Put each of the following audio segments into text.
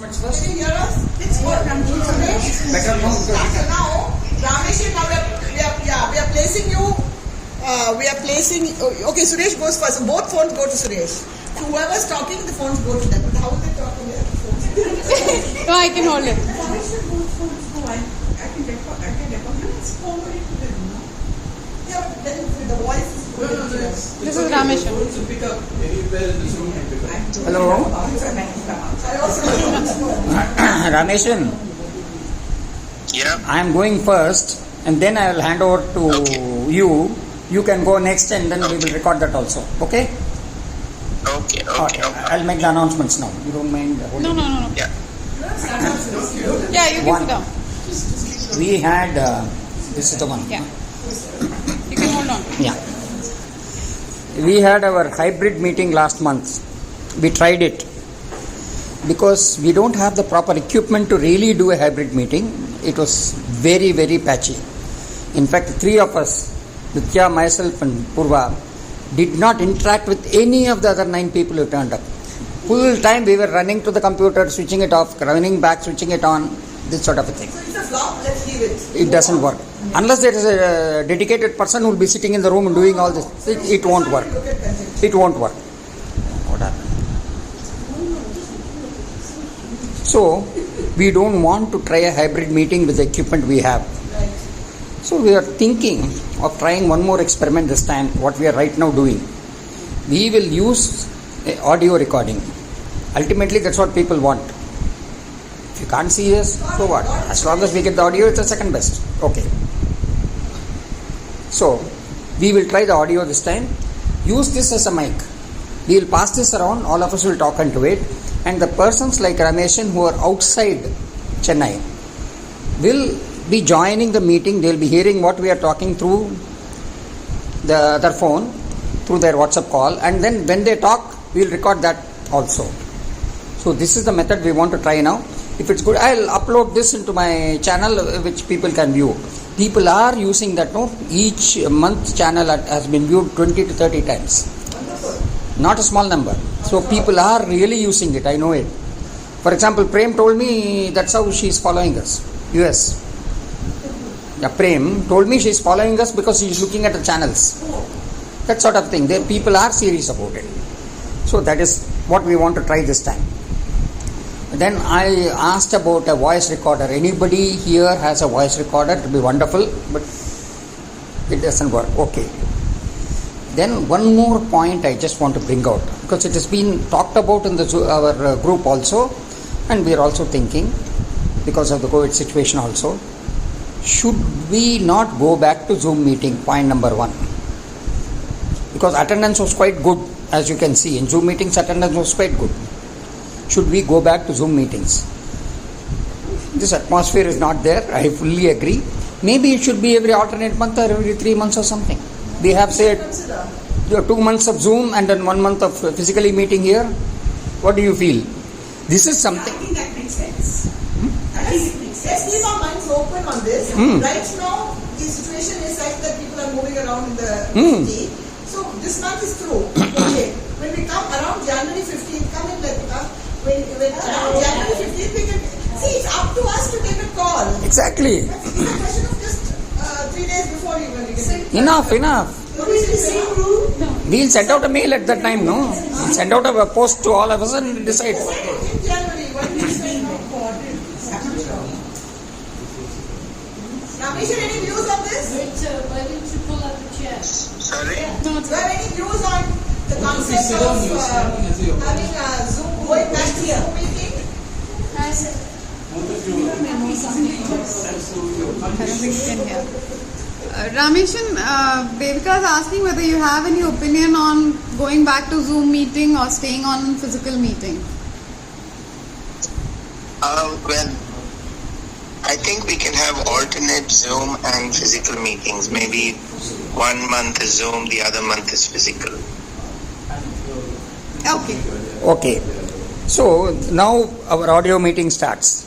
Can you hear us? It's what? Better now. So now, Ramesh, now we are placing you. Okay, Suresh goes first. Both phones go to Suresh. Whoever's talking, the phones go to them. But how is they talking there? No, I can hold it. I can record. It's forward to them, no? Yeah, then the voice is good. This is Ramesh. Hello. Rameshan. Yeah. I am going first and then I will hand over to you. You can go next and then we will record that also. Okay? Okay. I'll make the announcements now. You don't mind? No. Yeah. Yeah, you can sit down. We had, this is the one. Yeah. You can hold on. Yeah. We had our hybrid meeting last month. We tried it. Because we don't have the proper equipment to really do a hybrid meeting, it was very, very patchy. In fact, three of us, Nitya, myself and Purva, did not interact with any of the other 9 people who turned up. Full time we were running to the computer, switching it off, running back, switching it on, this sort of a thing. So it's a flop, let's leave it. It doesn't work. Unless there is a dedicated person who will be sitting in the room and doing all this, it won't work. It won't work. What happened? So, we don't want to try a hybrid meeting with the equipment we have. So, we are thinking of trying one more experiment this time, what we are right now doing. We will use audio recording. Ultimately, that's what people want. If you can't see us, so what? As long as we get the audio, it's the second best. Okay. So, we will try the audio this time. Use this as a mic. We will pass this around, all of us will talk into it. And the persons like Rameshan who are outside Chennai will be joining the meeting. They will be hearing what we are talking through the other phone, through their WhatsApp call. And then when they talk, we will record that also. So this is the method we want to try now. If it's good, I'll upload this into my channel which people can view. People are using that, no? Each month channel has been viewed 20 to 30 times. Not a small number. So people are really using it, I know it. For example, Prem told me that's how she is following us. US. Yeah, Prem told me she is following us because she is looking at the channels. That sort of thing. People are serious about it. So that is what we want to try this time. Then I asked about a voice recorder. Anybody here has a voice recorder? It would be wonderful, but it doesn't work. Okay. Then one more point I just want to bring out, because it has been talked about in our group also, and we are also thinking, because of the COVID situation also, should we not go back to Zoom meeting? Point number 1. Because attendance was quite good, as you can see. In Zoom meetings, attendance was quite good. Should we go back to Zoom meetings? This atmosphere is not there, I fully agree. Maybe it should be every alternate month or every 3 months or something. We have said 2 months of Zoom and then 1 month of physically meeting here. What do you feel? This is something. I think that makes sense. Let's keep our minds open on this. Right now, the situation is like that people are moving around in the city. So this month is through. Okay. When we come around January 15th, come in like when around January 15th, we can see it's up to us to take a call. Exactly. It's a question of just 3 days before even we can. Enough. No. We'll send out a mail at that time, no? We'll send out a post to all of us and decide. In January, what do you say? Ramesh, any views on this? Why didn't you pull up the chair? Sorry? Do you have any views on the concept of having a Zoom, going back to Zoom meeting? I don't think you can hear. Rameshan, Devika is asking whether you have any opinion on going back to Zoom meeting or staying on physical meeting. Well, I think we can have alternate Zoom and physical meetings. Maybe 1 month is Zoom, the other month is physical. Okay. So now our audio meeting starts.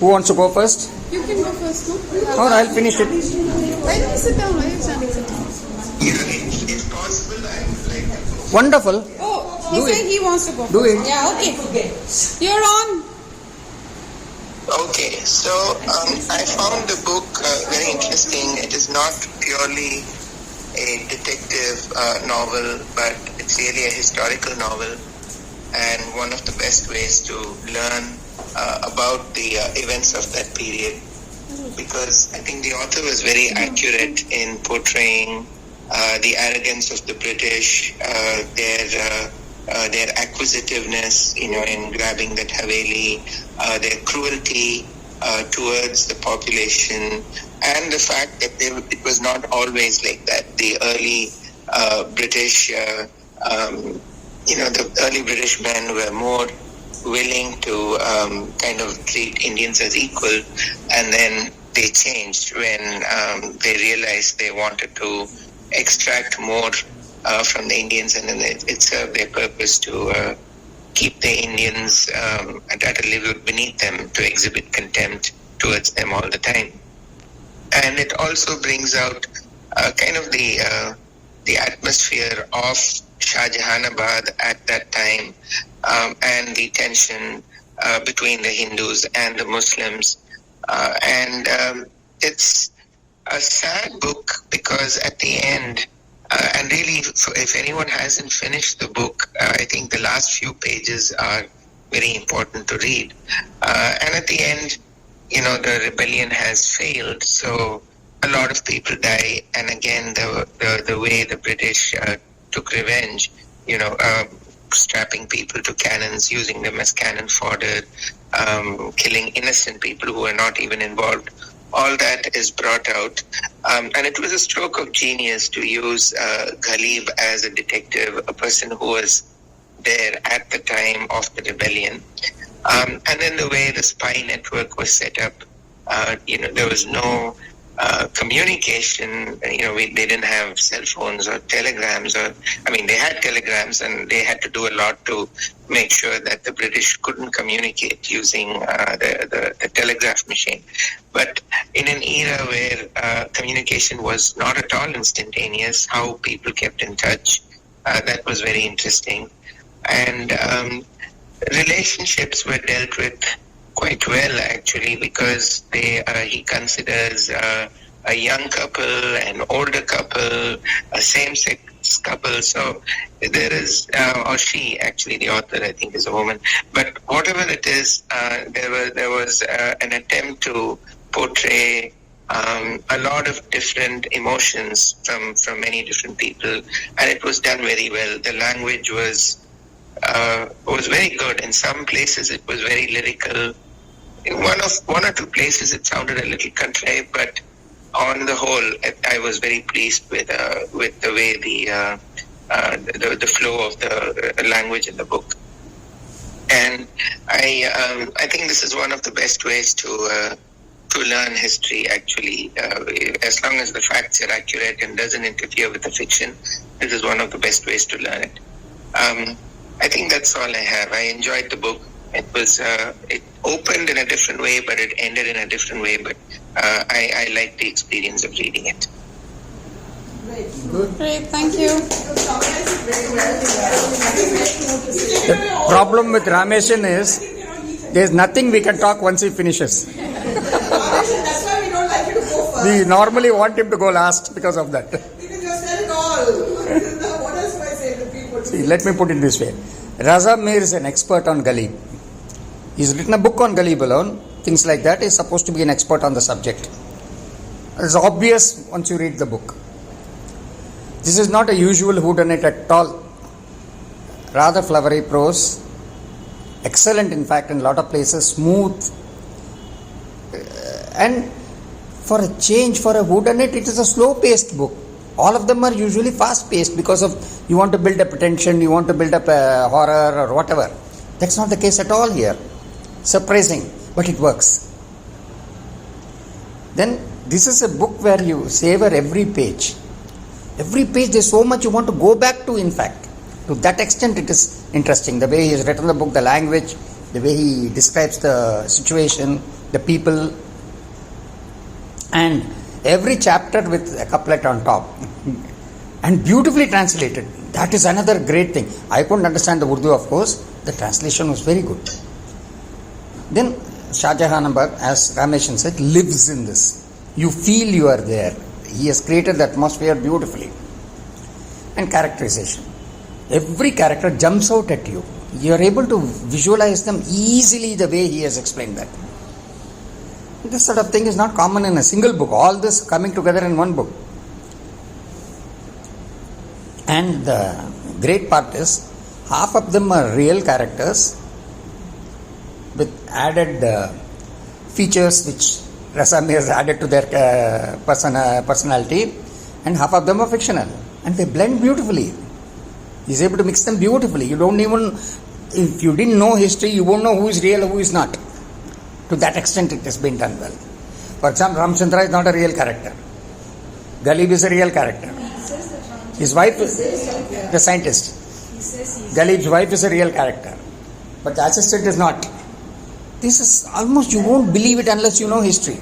Who wants to go first? You can go first, no? Or I'll finish it. Why don't you sit down? Why are you standing? Yeah, if possible, I would like to go. Wonderful. Oh, He said he wants to go. Do first. it. Yeah, okay. You're on. Okay, so I found the book very interesting. It is not purely a detective novel, but it's really a historical novel, and one of the best ways to learn about the events of that period, because I think the author was very accurate in portraying the arrogance of the British, their acquisitiveness, in grabbing that Haveli, their cruelty towards the population, and the fact that it was not always like that. The early British, the early British men were more willing to kind of treat Indians as equal, and then they changed when they realized they wanted to extract more from the Indians, and then it served their purpose to keep the Indians at a level beneath them, to exhibit contempt towards them all the time. And it also brings out kind of the atmosphere of Shah Jahanabad at that time, and the tension between the Hindus and the Muslims. It's a sad book because at the end, and really, if anyone hasn't finished the book, I think the last few pages are very important to read. And at the end, the rebellion has failed, so a lot of people die. And again, the way the British took revenge, strapping people to cannons, using them as cannon fodder, killing innocent people who were not even involved. All that is brought out. And it was a stroke of genius to use Ghalib as a detective, a person who was there at the time of the rebellion. And then the way the spy network was set up, there was no communication. They didn't have cell phones or telegrams, they had telegrams, and they had to do a lot to make sure that the British couldn't communicate using the telegraph machine. But in an era where communication was not at all instantaneous, how people kept in touch, that was very interesting. And relationships were dealt with quite well, actually, because he considers a young couple, an older couple, a same-sex couple. So there is, or she, actually, the author, I think, is a woman. But whatever it is, there was an attempt to portray a lot of different emotions from many different people, and it was done very well. The language was very good. In some places, it was very lyrical. In one or two places, it sounded a little contrived, but on the whole, I was very pleased with the way the flow of the language in the book. And I think this is one of the best ways to learn history, actually. As long as the facts are accurate and doesn't interfere with the fiction, this is one of the best ways to learn it. I think that's all I have. I enjoyed the book. It opened in a different way, but it ended in a different way. But I liked the experience of reading it. Great, thank you. The problem with Rameshan is there's nothing we can talk once he finishes. That's why we don't like you to go first. We normally want him to go last because of that. Because you said it all. What else do I say? Repeat what you See, let me put it this way. Raza Mir is an expert on Ghalib. He's written a book on Ghalib alone. Things like that. He's supposed to be an expert on the subject. It's obvious once you read the book. This is not a usual whodunit at all. Rather flowery prose. Excellent, in fact, in a lot of places. Smooth. And for a change, for a whodunit, it is a slow-paced book. All of them are usually fast-paced because of you want to build up attention, you want to build up a horror or whatever. That's not the case at all here. Surprising, but it works. Then this is a book where you savor every page. Every page there's so much you want to go back to, in fact. To that extent it is interesting. The way he has written the book, the language, the way he describes the situation, the people, and every chapter with a couplet on top. and beautifully translated. That is another great thing. I couldn't understand the Urdu, of course. The translation was very good. Then Shah Jahan, as Rameshan said, lives in this. You feel you are there. He has created the atmosphere beautifully. And characterization. Every character jumps out at you. You are able to visualize them easily the way he has explained that. This sort of thing is not common in a single book. All this coming together in one book. And the great part is, half of them are real characters with added features which Raza Mir has added to their personality, and half of them are fictional. And they blend beautifully. He's able to mix them beautifully. You don't even, if you didn't know history, you won't know who is real and who is not. To that extent it has been done well. For example, Ramchandra is not a real character. Ghalib is a real character. His wife is the scientist. Ghalib's wife is a real character. But the assistant is not. This is almost, you won't believe it unless you know history.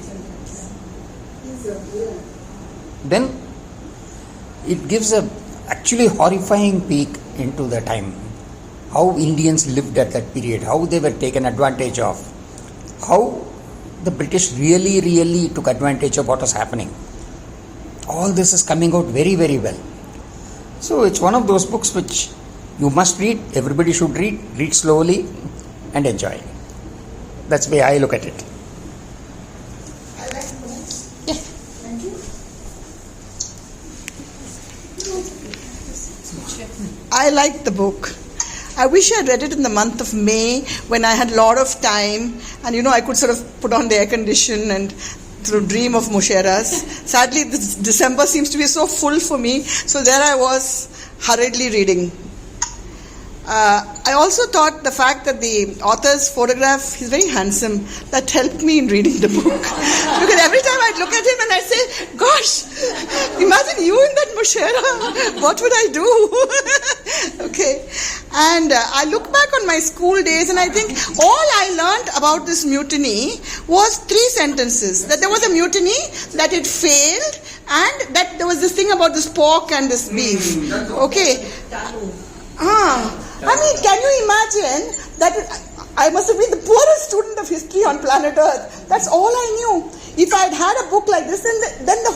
Then it gives a actually horrifying peek into the time. How Indians lived at that period, how they were taken advantage of, how the British really took advantage of what was happening. All this is coming out very, very well. So it's one of those books which you must read, everybody should read slowly and enjoy. That's the way I look at it. I like the books. Yeah. Thank you. I like the book. I wish I read it in the month of May when I had a lot of time and I could sort of put on the air condition and sort of dream of Mushairas. Sadly, this December seems to be so full for me, so there I was hurriedly reading. I also thought the fact that the author's photograph, he's very handsome, that helped me in reading the book. Because every time I'd look at him and I'd say, gosh, imagine you in that Mushaira, what would I do? Okay. And I look back on my school days and I think all I learned about this mutiny was 3 sentences. That there was a mutiny, that it failed, and that there was this thing about this pork and this beef. Okay. I mean, can you imagine that I must have been the poorest student of history on planet Earth. That's all I knew. If I had had a book like this, then the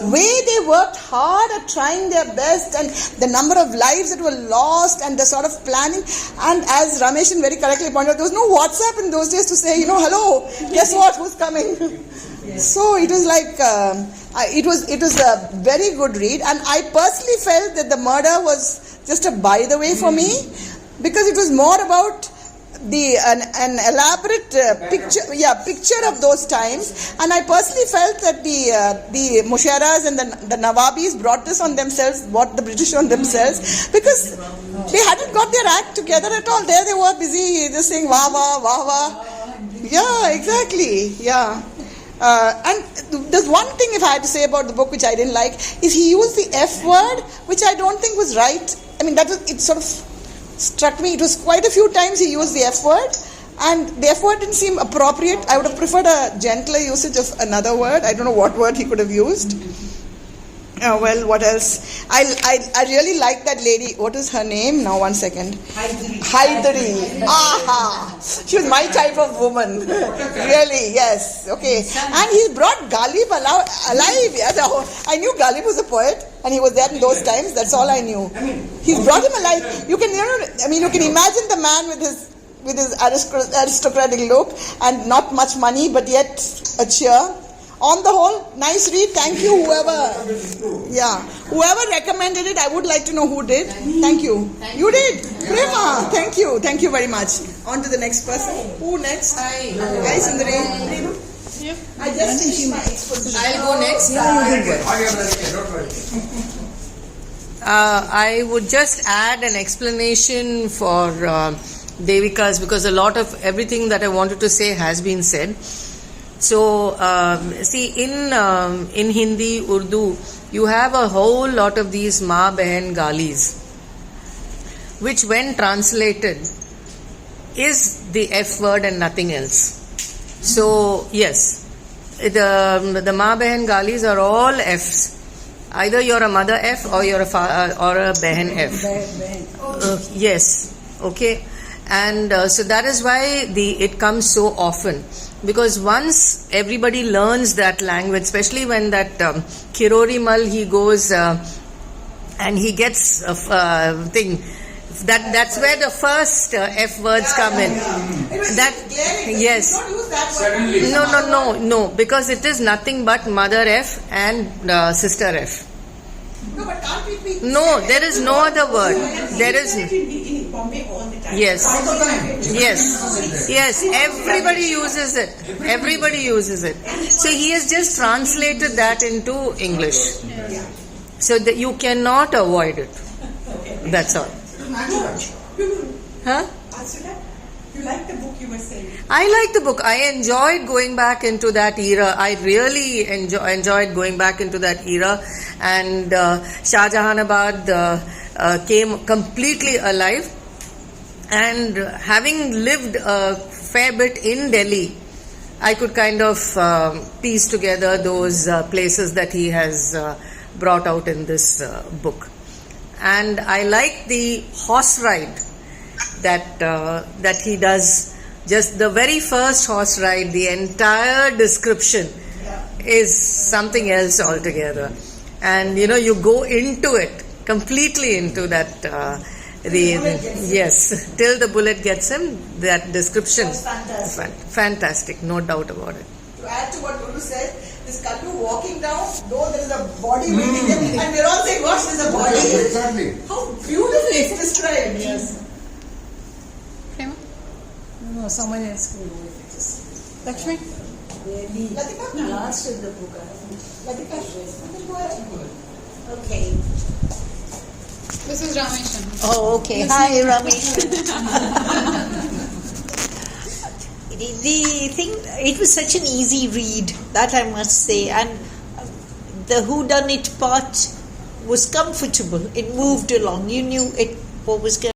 way they worked hard at trying their best and the number of lives that were lost and the sort of planning. And as Rameshan very correctly pointed out, there was no WhatsApp in those days to say, hello, guess what, who's coming? So it was like, it was a very good read, and I personally felt that the murder was just a by the way for me, because it was more about an elaborate picture of those times, and I personally felt that the Mushairas and the Nawabis brought this on themselves, brought the British on themselves, because they hadn't got their act together at all. There they were busy just saying wah wah wah wah. Yeah, exactly. Yeah. And there's one thing, if I had to say about the book which I didn't like, is he used the F word, which I don't think was right. I mean, it sort of struck me. It was quite a few times he used the F word, and the F word didn't seem appropriate. I would have preferred a gentler usage of another word. I don't know what word he could have used. Well, what else? I really like that lady. What is her name? Now, 1 second. Haidari. Aha! She was my type of woman. Really, yes. Okay. And he brought Ghalib alive. I knew Ghalib was a poet, and he was there in those times. That's all I knew. He's brought him alive. You can imagine the man with his aristocratic look and not much money, but yet a cheer. On the whole, nice read. Thank you, whoever recommended it. I would like to know who did. Thank you. You did. Prema. Thank you. Thank you very much. On to the next person. Who next? Hi, Sundari. Yep. I just finished my exposition. I'll go next. I would just add an explanation for Devika's, because a lot of everything that I wanted to say has been said. So, see, in Hindi, Urdu, you have a whole lot of these Ma Behan Galis, which when translated is the F word and nothing else. So, yes, the Ma Behan Galis are all Fs. Either you're a mother F or you're a or a behen F. Yes. Okay. And so that is why it comes so often, because once everybody learns that language, especially when that Kirori Mal he goes and he gets a thing. That's where the first F words come in. That yes. No, because it is nothing but mother F and sister F. No, but can't it be? No, there is no other word. There is. In Bombay all the time. Yes. Yes. Everybody uses it. Everybody uses it. So he has just translated that into English. So that you cannot avoid it. That's all. Huh? You like the book, you were saying? I like the book. I enjoyed going back into that era. I really enjoyed going back into that era. And Shah Jahanabad came completely alive. And having lived a fair bit in Delhi, I could kind of piece together those places that he has brought out in this book. And I like the horse ride that he does. Just the very first horse ride, the entire description is something else altogether. And you go into it, completely into that. Yes, till the bullet gets him. That description is fantastic, no doubt about it. To add to what Lulu said, this Kallu walking down, though there is a body waiting there, and we're all saying, "Gosh, there's a body." Exactly. How beautifully it's described. Yes. No, someone else can go with it. Lakshmi? Latika? Last of the book. Latika, go ahead. Okay. This is Rameshan. Oh, okay. Hi, Ramesh. The thing, it was such an easy read, that I must say, and the whodunit part was comfortable. It moved along. You knew what was going